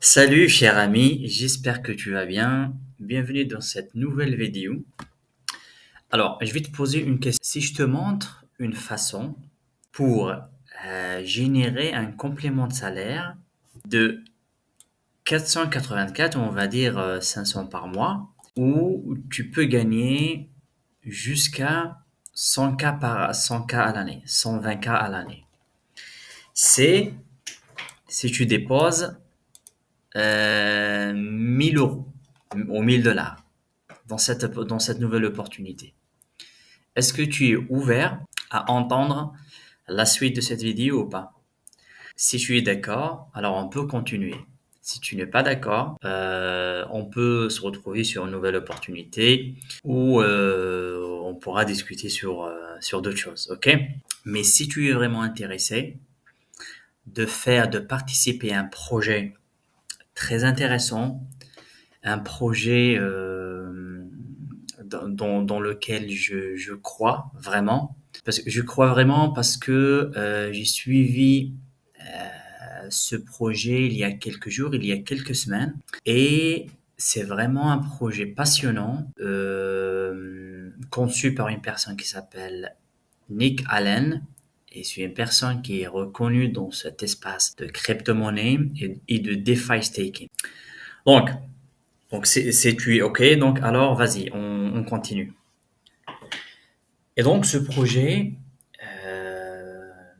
Salut cher ami, j'espère que tu vas bien. Bienvenue dans cette nouvelle vidéo. Alors, je vais te poser une question. Si je te montre une façon pour générer un complément de salaire de 484, on va dire 500 par mois, où tu peux gagner jusqu'à 100K à l'année, 120K à l'année. C'est si tu déposes 1000 euros ou 1000 dollars dans cette nouvelle opportunité. Est-ce que tu es ouvert à entendre la suite de cette vidéo ou pas? Si tu es d'accord, alors on peut continuer. Si tu n'es pas d'accord, on peut se retrouver sur une nouvelle opportunité où on pourra discuter sur d'autres choses, ok? Mais si tu es vraiment intéressé de participer à un projet très intéressant, un projet dans lequel je crois vraiment. Je crois vraiment parce que j'ai suivi ce projet il y a quelques jours, il y a quelques semaines. Et c'est vraiment un projet passionnant, conçu par une personne qui s'appelle Nick Allen. Et c'est une personne qui est reconnue dans cet espace de crypto-monnaie et de DeFi staking. Donc, donc c'est tu es OK, donc alors vas-y, on continue. Et donc ce projet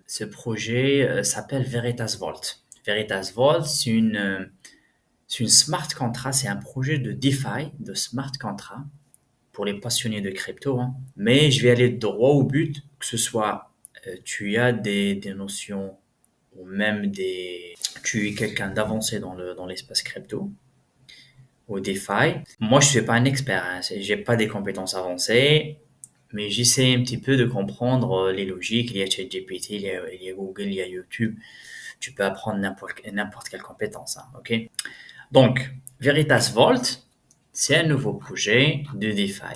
s'appelle Veritas Vault. Veritas Vault, c'est une smart contract, c'est un projet de DeFi, de smart contract pour les passionnés de crypto, hein. Mais je vais aller droit au but, que ce soit tu as des notions ou même tu es quelqu'un d'avancé dans l'espace crypto au DeFi. Moi, je suis pas un expert, hein. J'ai pas des compétences avancées, mais j'essaie un petit peu de comprendre les logiques. Il y a ChatGPT, il y a Google, il y a YouTube. Tu peux apprendre n'importe quelle compétence, hein, ok? Donc, Veritas Vault, c'est un nouveau projet de DeFi.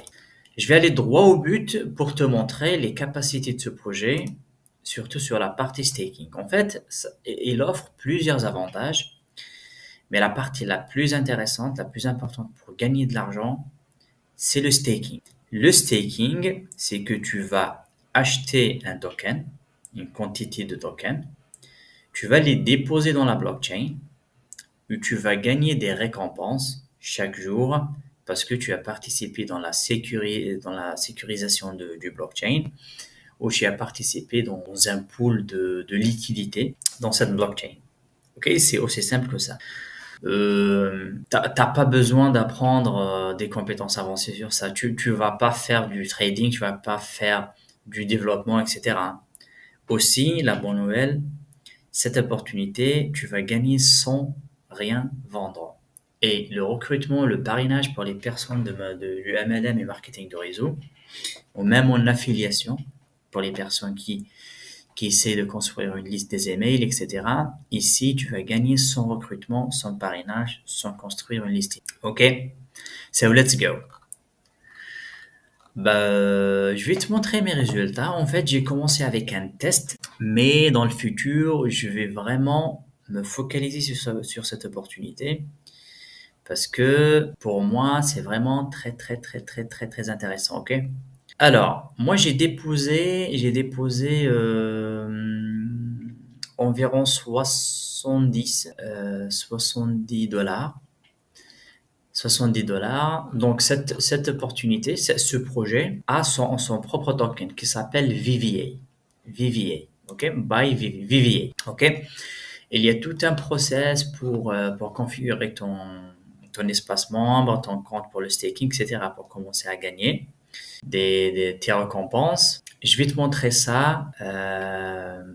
Je vais aller droit au but pour te montrer les capacités de ce projet, surtout sur la partie staking. En fait, il offre plusieurs avantages, mais la partie la plus intéressante, la plus importante pour gagner de l'argent, c'est le staking. Le staking, c'est que tu vas acheter un token, une quantité de tokens, tu vas les déposer dans la blockchain, où tu vas gagner des récompenses chaque jour parce que tu as participé dans la sécurisation du blockchain ou tu as participé dans un pool de liquidité dans cette blockchain. Ok, c'est aussi simple que ça. T'as pas besoin d'apprendre des compétences avancées sur ça. Tu vas pas faire du trading, tu vas pas faire du développement, etc. Aussi, la bonne nouvelle, cette opportunité, tu vas gagner sans rien vendre. Et le recrutement, le parrainage pour les personnes du MLM et marketing de réseau, ou même en affiliation pour les personnes qui essaient de construire une liste des emails, etc. Ici, tu vas gagner sans recrutement, sans parrainage, sans construire une liste. OK? So let's go. Je vais te montrer mes résultats. En fait, j'ai commencé avec un test, mais dans le futur, je vais vraiment me focaliser sur cette opportunité parce que pour moi, c'est vraiment très, très, très, très, très, très intéressant. OK? Alors, moi, j'ai déposé environ 70 dollars. 70 dollars. Donc, cette opportunité, ce projet a son propre token qui s'appelle VVA. VVA. OK? By VVA. OK? Il y a tout un process pour configurer ton espace membre, ton compte pour le staking, etc. pour commencer à gagner tes récompenses. Je vais te montrer ça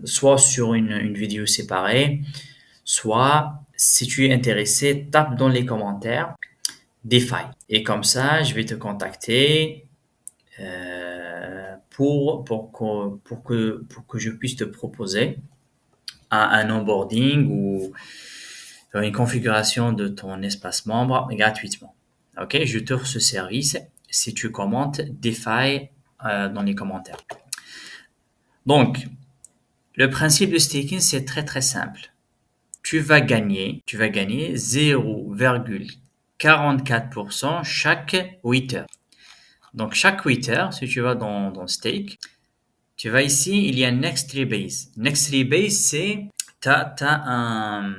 soit sur une vidéo séparée, soit si tu es intéressé, tape dans les commentaires DeFi. Et comme ça, je vais te contacter pour que je puisse te proposer un onboarding ou une configuration de ton espace membre gratuitement. Ok, je t'offre ce service si tu commentes DeFi dans les commentaires. Donc, le principe de staking, c'est très très simple. tu vas gagner 0,44% chaque 8 heures. Donc, chaque 8 heures, si tu vas dans Stake, tu vas ici, il y a Next Rebase. Next Rebase, c'est, t'as un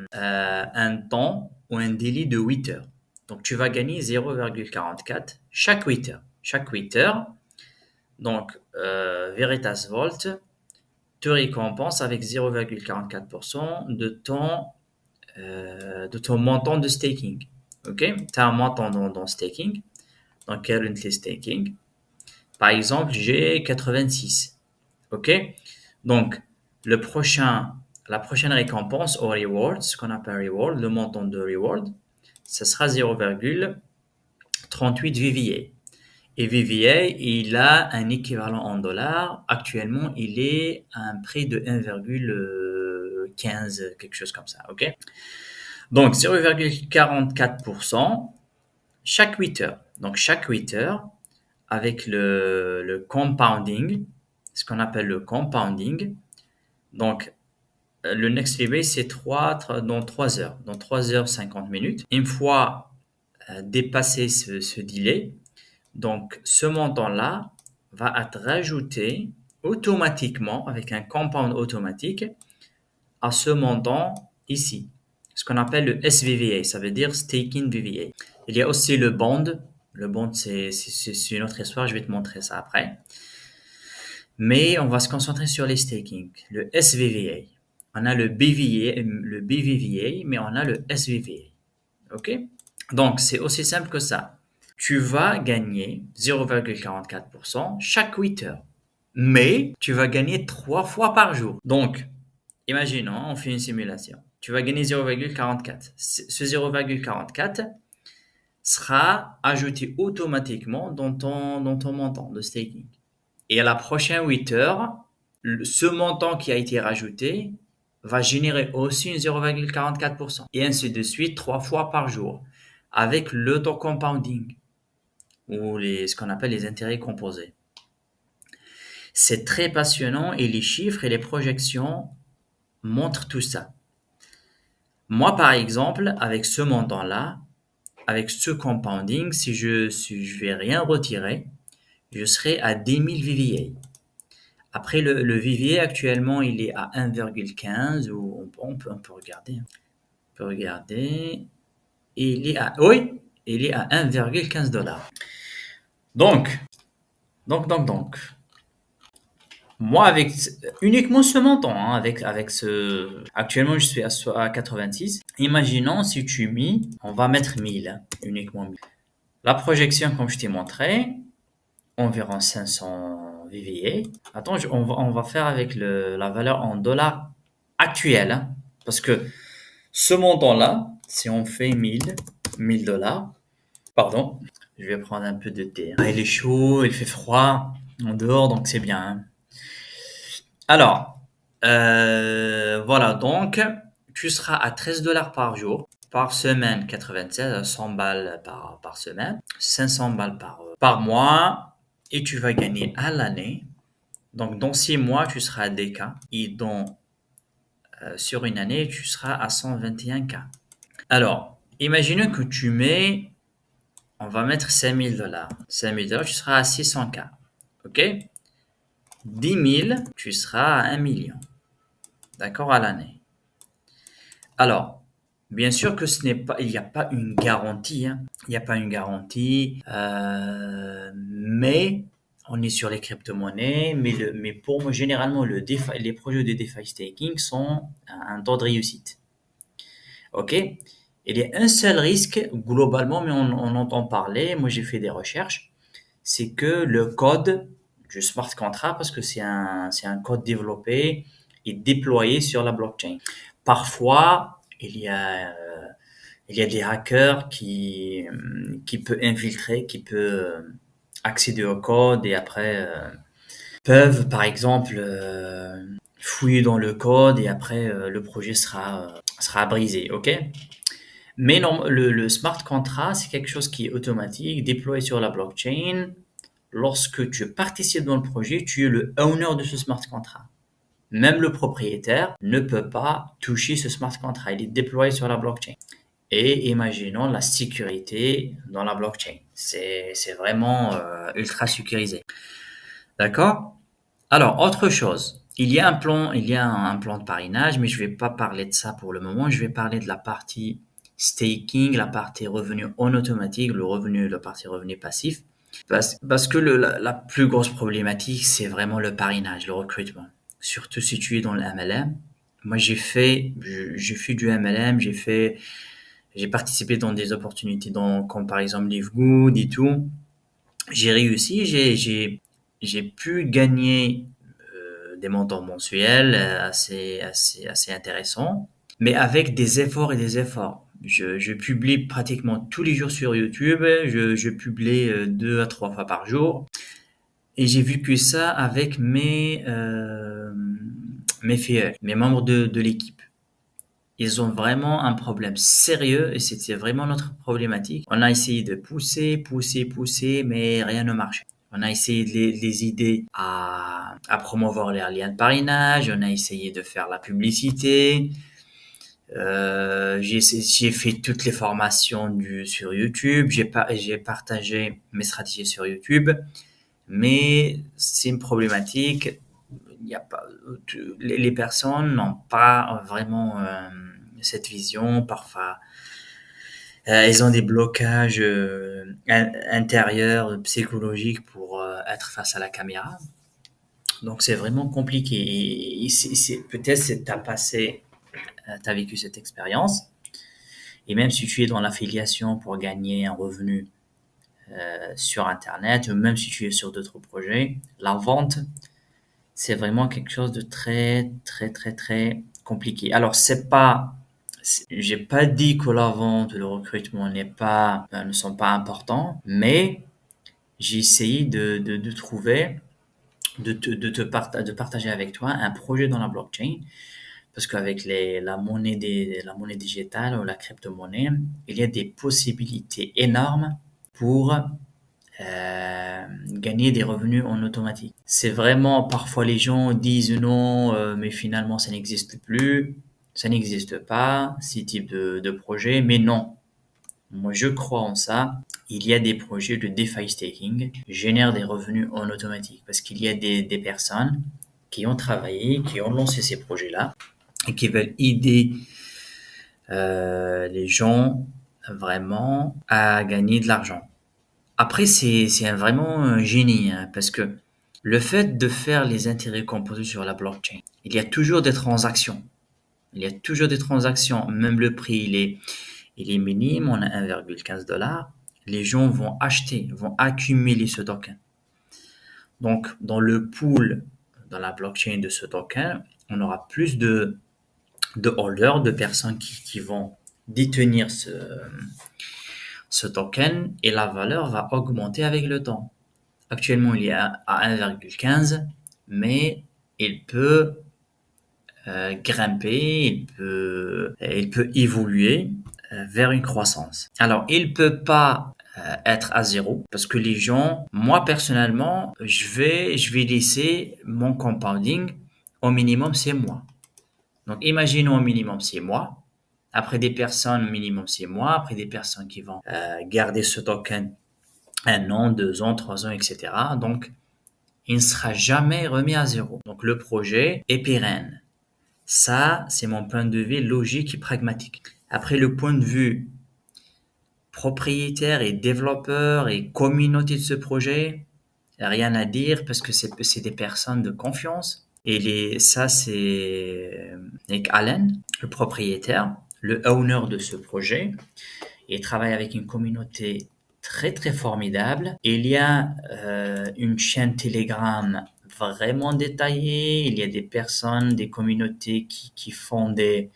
temps ou un délai de 8 heures. Donc, tu vas gagner 0,44 chaque 8 heures. Chaque 8 heures, donc, Veritas Vault te récompense avec 0,44% de ton montant de staking. OK? Tu as un montant dans staking, dans currently staking. Par exemple, j'ai 86. OK? Donc, la prochaine récompense au reward, ce qu'on appelle reward, le montant de reward, ce sera 0,38 VVA. Et VVA, il a un équivalent en dollars. Actuellement, il est à un prix de 1,15, quelque chose comme ça. OK? Donc, 0,44% chaque 8 heures. Donc, chaque 8 heures, avec le compounding, ce qu'on appelle le compounding. Donc, le next level, c'est dans 3 heures. Dans 3 heures 50 minutes. Une fois dépassé ce délai, donc ce montant-là va être rajouté automatiquement avec un compound automatique à ce montant ici. Ce qu'on appelle le SVVA, ça veut dire Staking VVA. Il y a aussi le bond. Le bond, c'est une autre histoire, je vais te montrer ça après. Mais on va se concentrer sur les staking. Le SVVA. On a le BVVA, mais on a le SVVA. OK? Donc, c'est aussi simple que ça. Tu vas gagner 0,44% chaque 8 heures. Mais tu vas gagner 3 fois par jour. Donc, imaginons, on fait une simulation. Tu vas gagner 0,44. Ce 0,44 sera ajouté automatiquement dans ton montant de staking. Et à la prochaine 8 heures, ce montant qui a été rajouté va générer aussi une 0,44%. Et ainsi de suite, 3 fois par jour, avec l'auto-compounding, ou ce qu'on appelle les intérêts composés. C'est très passionnant et les chiffres et les projections montrent tout ça. Moi, par exemple, avec ce montant-là, avec ce compounding, si je vais rien retirer, je serai à 10 000 VVA. Après, le VVA actuellement, il est à 1,15 ou on peut regarder. On peut regarder. Il est à 1,15 dollars. Donc, moi, avec uniquement ce montant, hein, avec actuellement, je suis à 86. Imaginons si tu mis, on va mettre 1000, hein, uniquement 1000. La projection, comme je t'ai montré, environ 500 VVA. Attends, on va faire avec la valeur en dollars actuels, hein, parce que ce montant-là, si on fait 1000 dollars, pardon, je vais prendre un peu de thé. Il est chaud, il fait froid en dehors, donc c'est bien, hein. Alors, voilà, donc tu seras à 13 dollars par jour, par semaine 96, 100 balles par semaine, 500 balles par mois, et tu vas gagner à l'année. Donc, dans 6 mois, tu seras à DK, et sur une année, tu seras à 121K. Alors, imaginons que tu mets, on va mettre 5000 dollars. 5000 dollars, tu seras à 600K. OK? 10 000, tu seras à 1 million. D'accord, à l'année. Alors, bien sûr que il n'y a pas une garantie, hein. Il n'y a pas une garantie, mais on est sur les crypto-monnaies, mais pour moi, généralement, les projets de DeFi staking sont un taux de réussite. OK? Il y a un seul risque, globalement, mais on entend parler, moi j'ai fait des recherches, c'est que le code du smart contract, parce que c'est un code développé et déployé sur la blockchain. Parfois, il y a des hackers qui peut infiltrer, qui peut accéder au code et après peuvent, par exemple, fouiller dans le code et après le projet sera brisé, ok? Mais non, le smart contract, c'est quelque chose qui est automatique, déployé sur la blockchain. Lorsque tu participes dans le projet, tu es le owner de ce smart contract. Même le propriétaire ne peut pas toucher ce smart contract. Il est déployé sur la blockchain. Et imaginons la sécurité dans la blockchain. C'est vraiment ultra sécurisé. D'accord? Alors, autre chose. Il y a un plan de parrainage, mais je vais pas parler de ça pour le moment. Je vais parler de la partie staking, la partie revenu en automatique, la partie revenu passif. Parce que la plus grosse problématique, c'est vraiment le parrainage, le recrutement. Surtout si tu es dans le MLM. Moi, j'ai fait du MLM, j'ai participé dans des opportunités comme par exemple Live Good et tout. J'ai réussi, j'ai pu gagner des montants mensuels assez intéressants, mais avec des efforts et des efforts. Je publie pratiquement tous les jours sur YouTube, je publie 2 à 3 fois par jour, et j'ai vécu ça avec mes filles, mes membres de l'équipe. Ils ont vraiment un problème sérieux et c'était vraiment notre problématique. On a essayé de pousser, mais rien ne marchait. On a essayé de les aider à promouvoir les liens de parrainage, on a essayé de faire la publicité. J'ai fait toutes les formations sur YouTube, j'ai partagé mes stratégies sur YouTube, mais c'est une problématique. Il y a pas, les personnes n'ont pas vraiment cette vision. Parfois, elles ont des blocages intérieurs, psychologiques pour être face à la caméra. Donc, c'est vraiment compliqué. Et peut-être que t'as vécu cette expérience. Et même si tu es dans l'affiliation pour gagner un revenu sur Internet, ou même si tu es sur d'autres projets, la vente, c'est vraiment quelque chose de très, très, très, très compliqué. Alors, j'ai pas dit que la vente, le recrutement ne sont pas importants, mais j'ai essayé de trouver, de partager avec toi un projet dans la blockchain, parce qu'avec la monnaie digitale ou la crypto-monnaie, il y a des possibilités énormes pour gagner des revenus en automatique. C'est vraiment, parfois les gens disent non, mais finalement ça n'existe plus, ça n'existe pas, ces types de projets, mais non. Moi, je crois en ça. Il y a des projets de DeFi staking qui génèrent des revenus en automatique parce qu'il y a des personnes qui ont travaillé, qui ont lancé ces projets-là et qui veulent aider les gens vraiment à gagner de l'argent. Après, vraiment un génie, hein, parce que le fait de faire les intérêts composés sur la blockchain, il y a toujours des transactions. Il y a toujours des transactions. Même le prix, il est minime. On a 1,15 $. Les gens vont vont accumuler ce token. Donc, dans le pool, dans la blockchain de ce token, on aura plus de holders, de personnes qui vont détenir ce token et la valeur va augmenter avec le temps. Actuellement, il est à 1,15, mais il peut grimper, il peut évoluer vers une croissance. Alors, il peut pas être à zéro parce que les gens, moi personnellement, je vais laisser mon compounding au minimum 6 mois. Donc, imaginons au minimum 6 mois. Après des personnes, au minimum 6 mois. Après des personnes qui vont garder ce token 1 an, 2 ans, 3 ans, etc. Donc, il ne sera jamais remis à zéro. Donc, le projet est pérenne. Ça, c'est mon point de vue logique et pragmatique. Après, le point de vue propriétaire et développeur et communauté de ce projet, rien à dire parce que c'est des personnes de confiance. Et ça, c'est Nick Allen, le propriétaire, le owner de ce projet. Il travaille avec une communauté très très formidable. Il y a une chaîne Telegram vraiment détaillée. Il y a des personnes, des communautés qui font du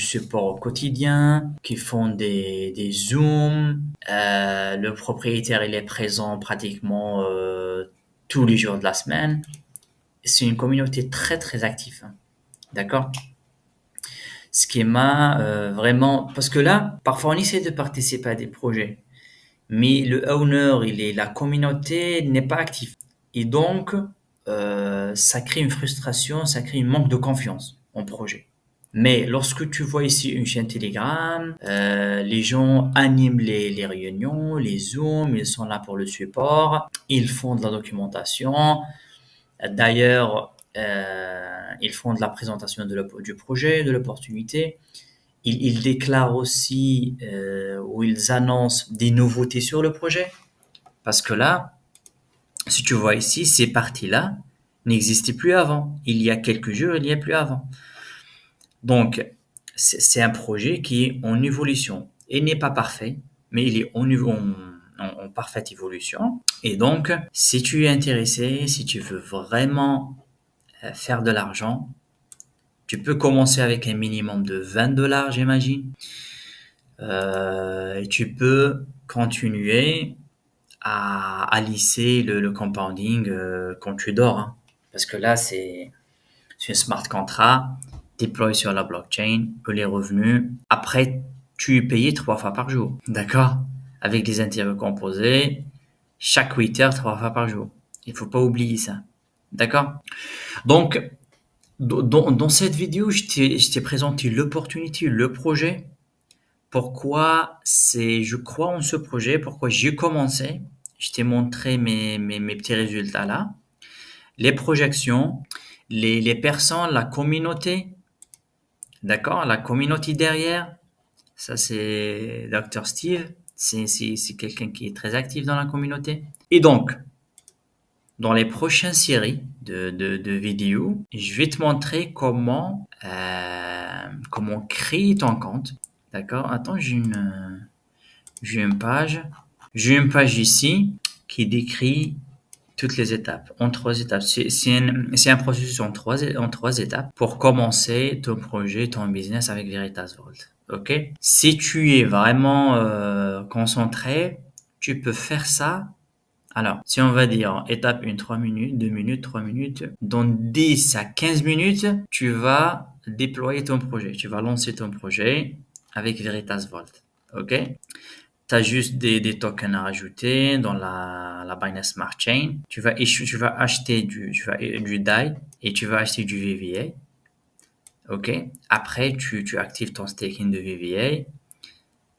support au quotidien, qui font des zooms. Le propriétaire, il est présent pratiquement tous les jours de la semaine. C'est une communauté très très active. Hein. D'accord? Ce qui m'a vraiment... Parce que là, parfois on essaie de participer à des projets, mais le owner, la communauté n'est pas active. Et donc, ça crée une frustration, ça crée un manque de confiance en projet. Mais lorsque tu vois ici une chaîne Telegram, les gens animent les réunions, les Zooms, ils sont là pour le support, ils font de la documentation. D'ailleurs, ils font de la présentation du projet, de l'opportunité. Ils déclarent aussi ou ils annoncent des nouveautés sur le projet. Parce que là, si tu vois ici, ces parties-là n'existaient plus avant. Il y a quelques jours, il n'y a plus avant. Donc, c'est un projet qui est en évolution. Il n'est pas parfait, mais il est en parfaite évolution. Et donc, si tu es intéressé, si tu veux vraiment faire de l'argent, tu peux commencer avec un minimum de $20, j'imagine. Et tu peux continuer à lisser le compounding quand tu dors, hein. Parce que là, c'est un smart contract déployé sur la blockchain, que les revenus. Après, tu es payé 3 fois par jour. D'accord? Avec des intérêts composés, chaque 8 heures, 3 fois par jour. Il faut pas oublier ça. D'accord? Donc, dans cette vidéo, je t'ai présenté l'opportunité, le projet. Pourquoi je crois en ce projet, pourquoi j'ai commencé. Je t'ai montré mes petits résultats là. Les projections, les personnes, la communauté, d'accord? La communauté derrière, ça c'est Dr. Steve, c'est quelqu'un qui est très actif dans la communauté. Et donc, dans les prochaines séries de vidéos, je vais te montrer comment créer ton compte. D'accord? Attends, j'ai une page. J'ai une page ici qui décrit toutes les étapes, en 3 étapes. C'est un processus en trois étapes pour commencer ton projet, ton business avec Veritas Vault. OK? Si tu es vraiment concentré, tu peux faire ça. Alors, si on va dire étape 1, 3 minutes, 2 minutes, 3 minutes, dans 10 à 15 minutes, tu vas déployer ton projet. Tu vas lancer ton projet avec Veritas Vault. OK? Tu as juste des tokens à rajouter dans la Binance Smart Chain. Tu vas acheter du DAI et tu vas acheter du VVA. OK? Après, tu actives ton staking de VVA.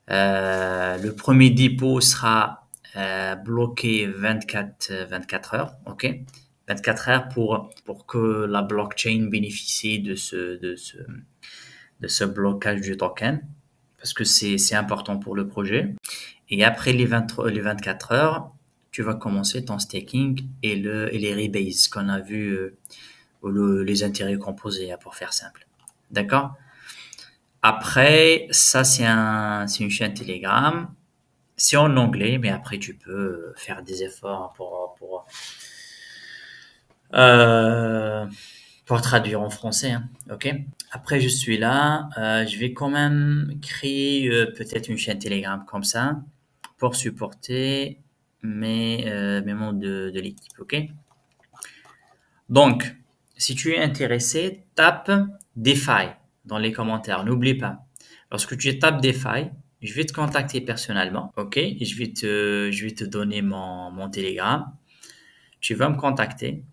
Le premier dépôt sera bloqué 24 heures. OK? 24 heures pour que la blockchain bénéficie de ce blocage du token. Parce que c'est important pour le projet. Et après les 24 heures, tu vas commencer ton staking et les rebases qu'on a vu, les intérêts composés, pour faire simple. D'accord? Après, ça, c'est une chaîne Telegram. C'est en anglais, mais après, tu peux faire des efforts euh, pour traduire en français, hein. OK? Après, je suis là. Je vais quand même créer peut-être une chaîne Telegram comme ça pour supporter mes membres de l'équipe. OK? Donc, si tu es intéressé, tape DeFi dans les commentaires. N'oublie pas. Lorsque tu tapes DeFi, je vais te contacter personnellement. OK? Je vais te donner mon Telegram. Tu vas me contacter.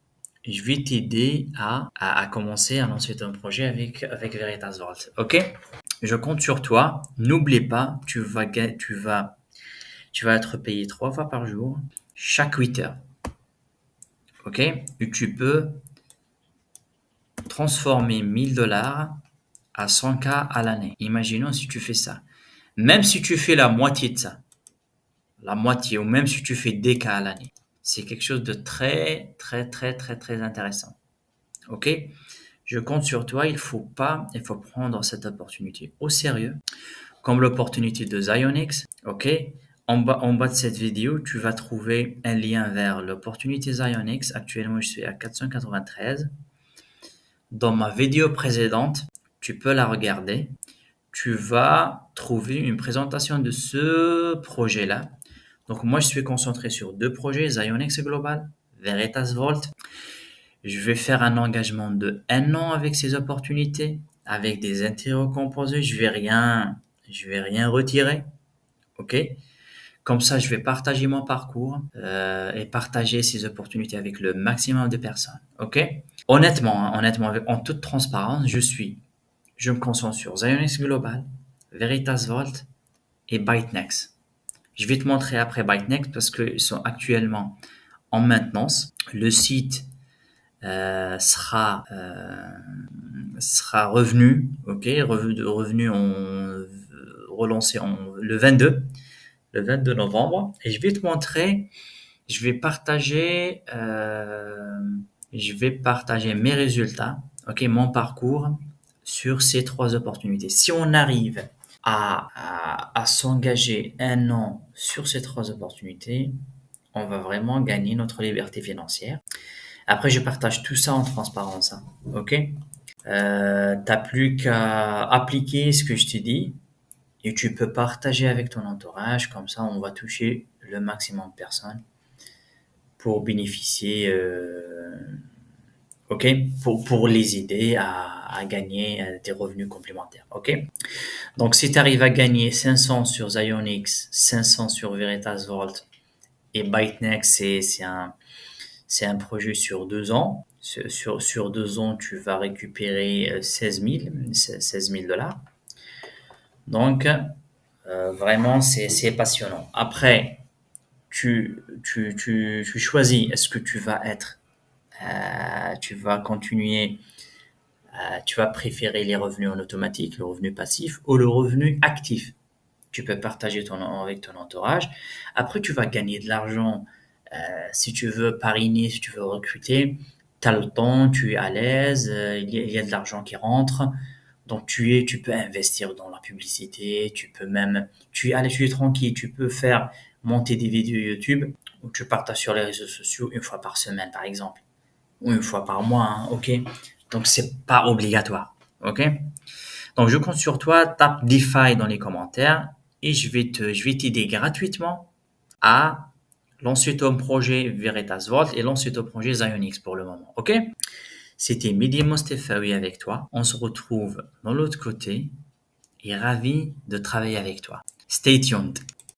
Je vais t'aider à commencer à lancer ton projet avec Veritas Vault. OK? Je compte sur toi. N'oublie pas, tu vas être payé 3 fois par jour, chaque 8 heures. OK? Et tu peux transformer $1000 à 100K à l'année. Imaginons si tu fais ça. Même si tu fais la moitié de ça, la moitié, ou même si tu fais 10K à l'année, c'est quelque chose de très, très, très, très, très intéressant. OK? Je compte sur toi. Il faut prendre cette opportunité au sérieux, comme l'opportunité de Zionix. OK? En bas de cette vidéo, tu vas trouver un lien vers l'opportunité Zionix. Actuellement, je suis à 493. Dans ma vidéo précédente, tu peux la regarder. Tu vas trouver une présentation de ce projet-là. Donc, moi, je suis concentré sur 2 projets, Zionix Global, Veritas Vault. Je vais faire un engagement de 1 an avec ces opportunités, avec des intérêts composés. Je vais rien retirer. OK? Comme ça, je vais partager mon parcours et partager ces opportunités avec le maximum de personnes. OK? Honnêtement, hein, honnêtement, en toute transparence, je me concentre sur Zionix Global, Veritas Vault et ByteNext. Je vais te montrer après ByteNext parce qu'ils sont actuellement en maintenance. Le site sera revenu, ok, revenu relancé le 22 novembre. Et je vais te montrer, je vais partager, mes résultats, ok, mon parcours sur ces trois opportunités. Si on arrive à s'engager un an sur ces trois opportunités, on va vraiment gagner notre liberté financière. Après, je partage tout ça en transparence, hein, ok? T'as plus qu'à appliquer ce que je t'ai dit et tu peux partager avec ton entourage. Comme ça, on va toucher le maximum de personnes pour bénéficier, ok? Pour les aider à gagner des revenus complémentaires, ok? Donc, si tu arrives à gagner 500 sur Zionix, 500 sur Veritas Vault et ByteNext, c'est un projet sur 2 ans. Sur 2 ans, tu vas récupérer 16 000 dollars. Donc, vraiment, c'est passionnant. Après, tu choisis, est-ce que tu vas continuer, tu vas préférer les revenus en automatique, le revenu passif ou le revenu actif. Tu peux partager avec ton entourage. Après, tu vas gagner de l'argent si tu veux parrainer, si tu veux recruter. Tu as le temps, tu es à l'aise, il y a de l'argent qui rentre. Donc, tu peux investir dans la publicité, tu peux même, tu es tranquille, tu peux faire monter des vidéos YouTube où tu partages sur les réseaux sociaux une fois par semaine, par exemple, ou une fois par mois, hein, ok? Donc, c'est pas obligatoire, ok? Donc, je compte sur toi, tape DeFi dans les commentaires et je vais t'aider gratuitement à lancer ton projet Veritas Vault et lancer ton projet Zionix pour le moment, ok? C'était Mehdi Mostefaoui avec toi. On se retrouve dans l'autre côté et ravi de travailler avec toi. Stay tuned.